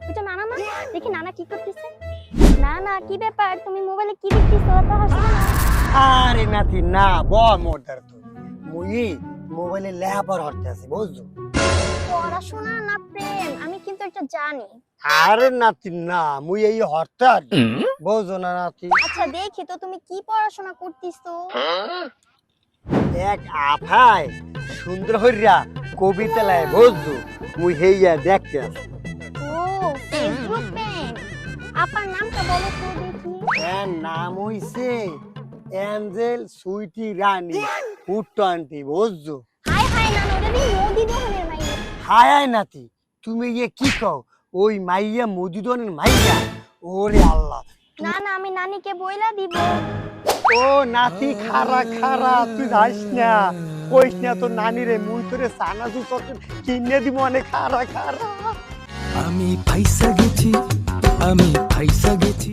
ওইটা নানা না, দেখি নানা কি করতেছে। না না, কি ব্যাপার, তুমি মোবাইলে কি দেখতেছো? এত হাসছো না। আরে নাতি না ব মোরদার তো মুই মোবাইলে লেহাপড়া হরতে আছি বুঝছো। পড়াশোনা না প্রেম, আমি কিন্তু এটা জানি। আরে নাতি না মুই এই হরতে আর বুঝছো না নাতি। আচ্ছা দেখি তো তুমি কি পড়াশোনা করতেছো। এক আফায় সুন্দর হইরা কবিতা লাই বুঝছো মুই হেইয়া দেখতে আছি। ও ফেসবুক ফ্রেন্ড, আপনার নামটা বলো তো দেখি। এর নাম হইছে অ্যাঞ্জেল সুইটি রানী পুট্টো আন্টি বুঝছো। হাই হাই নানা, ওটা দিয়ে মোদি দোকানের মাইয়া। হায় হায় নাতি তুমি ইয়ে কি কও ওই মাইয়া মধুদনের মাইয়া ওরে আল্লাহ। না না, আমি নানিকে বইলা দিব। ও নাতি খারা খারা তুই যাস না কইস না তোর নানি রে মুই তোরে সানাজু চকলেট কিনে দিব অনেক খারা খারা। আমি ফাইসা গেছি, আমি ফাইসা গেছি।